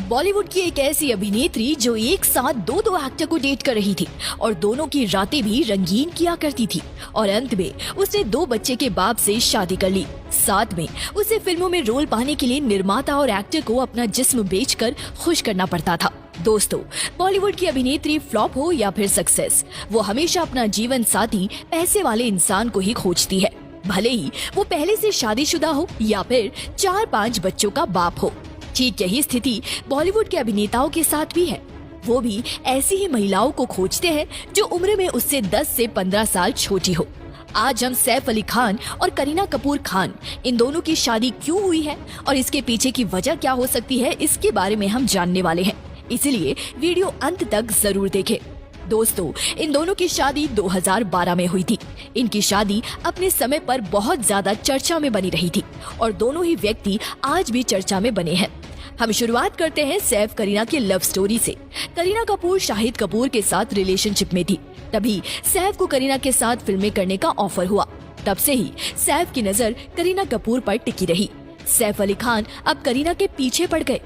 बॉलीवुड की एक ऐसी अभिनेत्री जो एक साथ दो दो एक्टर को डेट कर रही थी और दोनों की रातें भी रंगीन किया करती थी और अंत में उसने दो बच्चे के बाप से शादी कर ली। साथ में उसे फिल्मों में रोल पाने के लिए निर्माता और एक्टर को अपना जिस्म बेचकर खुश करना पड़ता था। दोस्तों, बॉलीवुड की अभिनेत्री फ्लॉप हो या फिर सक्सेस, वो हमेशा अपना जीवन साथी पैसे वाले इंसान को ही खोजती है, भले ही वो पहले से शादीशुदा हो या फिर 4-5 बच्चों का बाप हो। ठीक यही स्थिति बॉलीवुड के अभिनेताओं के साथ भी है। वो भी ऐसी ही महिलाओं को खोजते हैं जो उम्र में उससे 10 से 15 साल छोटी हो। आज हम सैफ अली खान और करीना कपूर खान, इन दोनों की शादी क्यों हुई है और इसके पीछे की वजह क्या हो सकती है, इसके बारे में हम जानने वाले हैं। इसलिए वीडियो अंत तक जरूर देखें। दोस्तों, इन दोनों की शादी 2012 में हुई थी। इनकी शादी अपने समय पर बहुत ज्यादा चर्चा में बनी रही थी और दोनों ही व्यक्ति आज भी चर्चा में बने हैं। हम शुरुआत करते हैं सैफ करीना की लव स्टोरी से। करीना कपूर शाहिद कपूर के साथ रिलेशनशिप में थी, तभी सैफ को करीना के साथ फिल्में करने का ऑफर हुआ। तब से ही सैफ की नजर करीना कपूर पर टिकी रही। सैफ अली खान अब करीना के पीछे पड़ गए,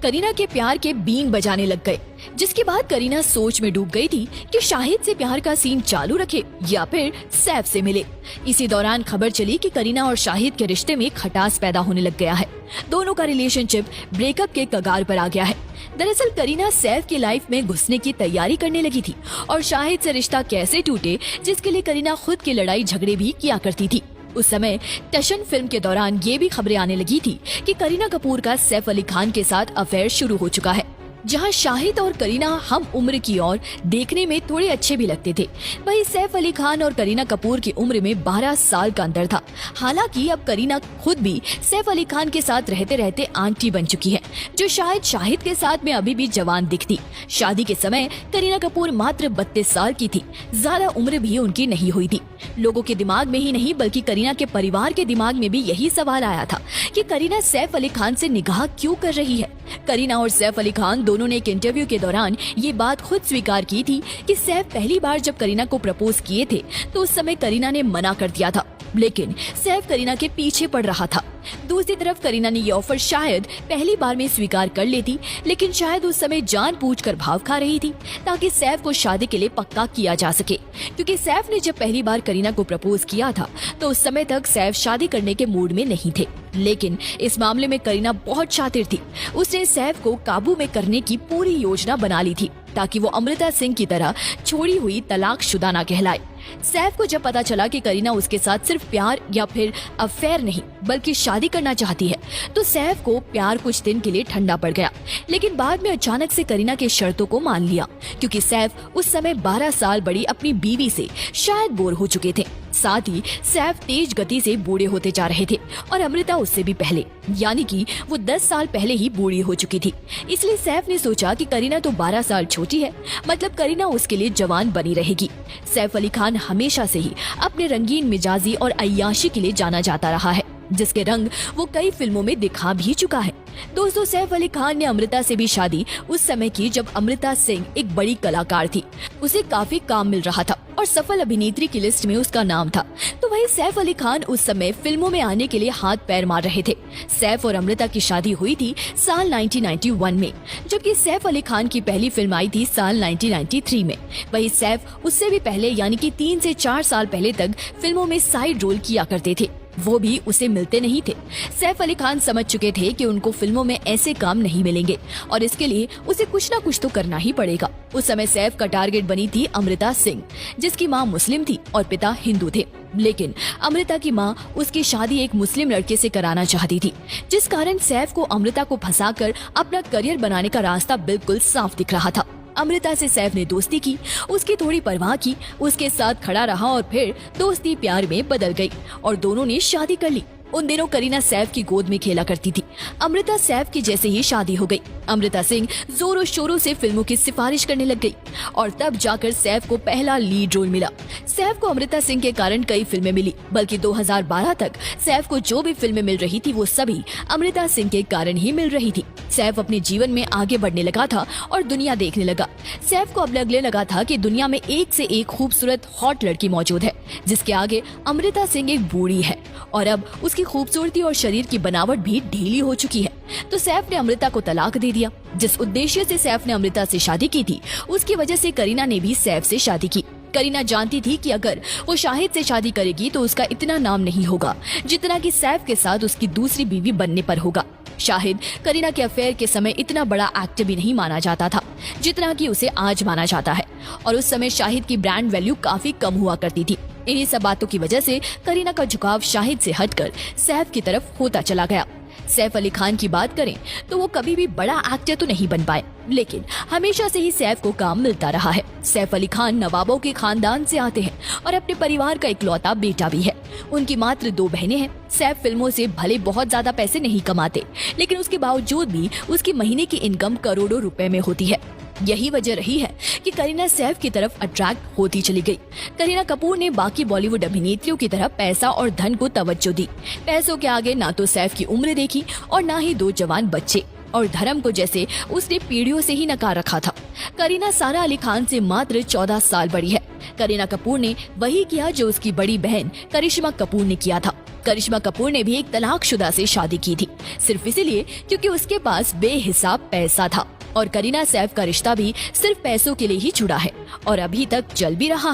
करीना के प्यार के बीन बजाने लग गए, जिसके बाद करीना सोच में डूब गई थी कि शाहिद से प्यार का सीन चालू रखे या फिर सैफ से मिले। इसी दौरान खबर चली कि करीना और शाहिद के रिश्ते में खटास पैदा होने लग गया है। दोनों का रिलेशनशिप ब्रेकअप के कगार पर आ गया है। दरअसल करीना सैफ की लाइफ में घुसने की तैयारी करने लगी थी और शाहिद से रिश्ता कैसे टूटे, जिसके लिए करीना खुद की लड़ाई झगड़े भी किया करती थी। उस समय टशन फिल्म के दौरान ये भी खबरें आने लगी थी कि करीना कपूर का सैफ अली खान के साथ अफेयर शुरू हो चुका है। जहां शाहिद और करीना हम उम्र की और देखने में थोड़े अच्छे भी लगते थे, वहीं सैफ अली खान और करीना कपूर की उम्र में 12 साल का अंतर था। हालांकि अब करीना खुद भी सैफ अली खान के साथ रहते रहते आंटी बन चुकी है, जो शायद शाहिद के साथ में अभी भी जवान दिखती। शादी के समय करीना कपूर मात्र 32 साल की थी, ज्यादा उम्र भी उनकी नहीं हुई थी। लोगों के दिमाग में ही नहीं बल्कि करीना के परिवार के दिमाग में भी यही सवाल आया था कि करीना सैफ अली खान से निकाह क्यों कर रही है। करीना और सैफ अली खान दोनों ने एक इंटरव्यू के दौरान ये बात खुद स्वीकार की थी कि सैफ पहली बार जब करीना को प्रपोज किए थे तो उस समय करीना ने मना कर दिया था, लेकिन सैफ करीना के पीछे पड़ रहा था। दूसरी तरफ करीना ने ये ऑफर शायद पहली बार में स्वीकार कर लेती, लेकिन शायद उस समय जानबूझकर भाव खा रही थी ताकि सैफ को शादी के लिए पक्का किया जा सके, क्योंकि सैफ ने जब पहली बार करीना को प्रपोज किया था तो उस समय तक सैफ शादी करने के मूड में नहीं थे। लेकिन इस मामले में करीना बहुत शातिर थी। उसने सैफ को काबू में करने की पूरी योजना बना ली थी ताकि वो अमृता सिंह की तरह छोड़ी हुई तलाकशुदा ना कहलाए। सैफ को जब पता चला कि करीना उसके साथ सिर्फ प्यार या फिर अफेयर नहीं बल्कि शादी करना चाहती है, तो सैफ को प्यार कुछ दिन के लिए ठंडा पड़ गया, लेकिन बाद में अचानक से करीना की शर्तों को मान लिया, क्योंकि सैफ उस समय 12 साल बड़ी अपनी बीवी से शायद बोर हो चुके थे। साथ ही सैफ तेज गति से बूढ़े होते जा रहे थे और अमृता उससे भी पहले, यानी कि वो 10 साल पहले ही बूढ़ी हो चुकी थी। इसलिए सैफ ने सोचा कि करीना तो 12 साल छोटी है, मतलब करीना उसके लिए जवान बनी रहेगी। सैफ अली खान हमेशा से ही अपने रंगीन मिजाजी और अय्याशी के लिए जाना जाता रहा है, जिसके रंग वो कई फिल्मों में दिखा भी चुका है। दोस्तों, सैफ अली खान ने अमृता से भी शादी उस समय की जब अमृता सिंह एक बड़ी कलाकार थी, उसे काफी काम मिल रहा था और सफल अभिनेत्री की लिस्ट में उसका नाम था। तो वही सैफ अली खान उस समय फिल्मों में आने के लिए हाथ पैर मार रहे थे। सैफ और अमृता की शादी हुई थी साल 1991 में, जबकि सैफ अली खान की पहली फिल्म आई थी साल 1993 में। वही सैफ उससे भी पहले यानी कि 3 से 4 साल पहले तक फिल्मों में साइड रोल किया करते थे, वो भी उसे मिलते नहीं थे। सैफ अली खान समझ चुके थे कि उनको फिल्मों में ऐसे काम नहीं मिलेंगे और इसके लिए उसे कुछ ना कुछ तो करना ही पड़ेगा। उस समय सैफ का टारगेट बनी थी अमृता सिंह, जिसकी मां मुस्लिम थी और पिता हिंदू थे, लेकिन अमृता की मां उसकी शादी एक मुस्लिम लड़के से कराना चाहती थी, जिस कारण सैफ को अमृता को फंसाकर अपना करियर बनाने का रास्ता बिल्कुल साफ दिख रहा था। अमृता से सैफ ने दोस्ती की, उसकी थोड़ी परवाह की, उसके साथ खड़ा रहा और फिर दोस्ती प्यार में बदल गई और दोनों ने शादी कर ली। उन दिनों करीना सैफ की गोद में खेला करती थी। अमृता सैफ की जैसे ही शादी हो गई, अमृता सिंह जोरों शोरों से फिल्मों की सिफारिश करने लग गई और तब जाकर सैफ को पहला लीड रोल मिला। सैफ को अमृता सिंह के कारण कई फिल्में मिली, बल्कि 2012 तक सैफ को जो भी फिल्में मिल रही थी वो सभी अमृता सिंह के कारण ही मिल रही थी। सैफ अपने जीवन में आगे बढ़ने लगा था और दुनिया देखने लगा। सैफ को अब लगने लगा था कि दुनिया में एक से एक खूबसूरत हॉट लड़की मौजूद है, जिसके आगे अमृता सिंह एक बूढ़ी है और अब उसकी खूबसूरती और शरीर की बनावट भी ढीली हो चुकी है। तो सैफ ने अमृता को तलाक दे दिया। जिस उद्देश्य से सैफ ने अमृता से शादी की थी, उसकी वजह से करीना ने भी सैफ से शादी की। करीना जानती थी कि अगर वो शाहिद से शादी करेगी तो उसका इतना नाम नहीं होगा जितना कि सैफ के साथ उसकी दूसरी बीवी बनने पर होगा। शाहिद करीना के अफेयर के समय इतना बड़ा एक्टर भी नहीं माना जाता था जितना कि उसे आज माना जाता है, और उस समय शाहिद की ब्रांड वैल्यू काफी कम हुआ करती थी। इन्हीं सब बातों की वजह से करीना का झुकाव शाहिद से हटकर सैफ की तरफ होता चला गया। सैफ अली खान की बात करें तो वो कभी भी बड़ा एक्टर तो नहीं बन पाए, लेकिन हमेशा से ही सैफ को काम मिलता रहा है। सैफ अली खान नवाबों के खानदान से आते हैं और अपने परिवार का इकलौता बेटा भी है। उनकी मात्र 2 बहनें हैं। सैफ फिल्मों से भले बहुत ज्यादा पैसे नहीं कमाते, लेकिन उसके बावजूद भी उसकी महीने की इनकम करोड़ों रुपए में होती है। यही वजह रही है कि करीना सैफ की तरफ अट्रैक्ट होती चली गई। करीना कपूर ने बाकी बॉलीवुड अभिनेत्रियों की तरह पैसा और धन को तवज्जो दी। पैसों के आगे ना तो सैफ की उम्र देखी और ना ही 2 जवान बच्चे, और धर्म को जैसे उसने पीढ़ियों से ही नकार रखा था। करीना सारा अली खान से मात्र 14 साल बड़ी है। करीना कपूर ने वही किया जो उसकी बड़ी बहन करिश्मा कपूर ने किया था। करिश्मा कपूर ने भी एक तलाकशुदा से शादी की थी, सिर्फ इसीलिए क्योंकि उसके पास बेहिसाब पैसा था। और करीना सैफ का रिश्ता भी सिर्फ पैसों के लिए ही जुड़ा है और अभी तक चल भी रहा है।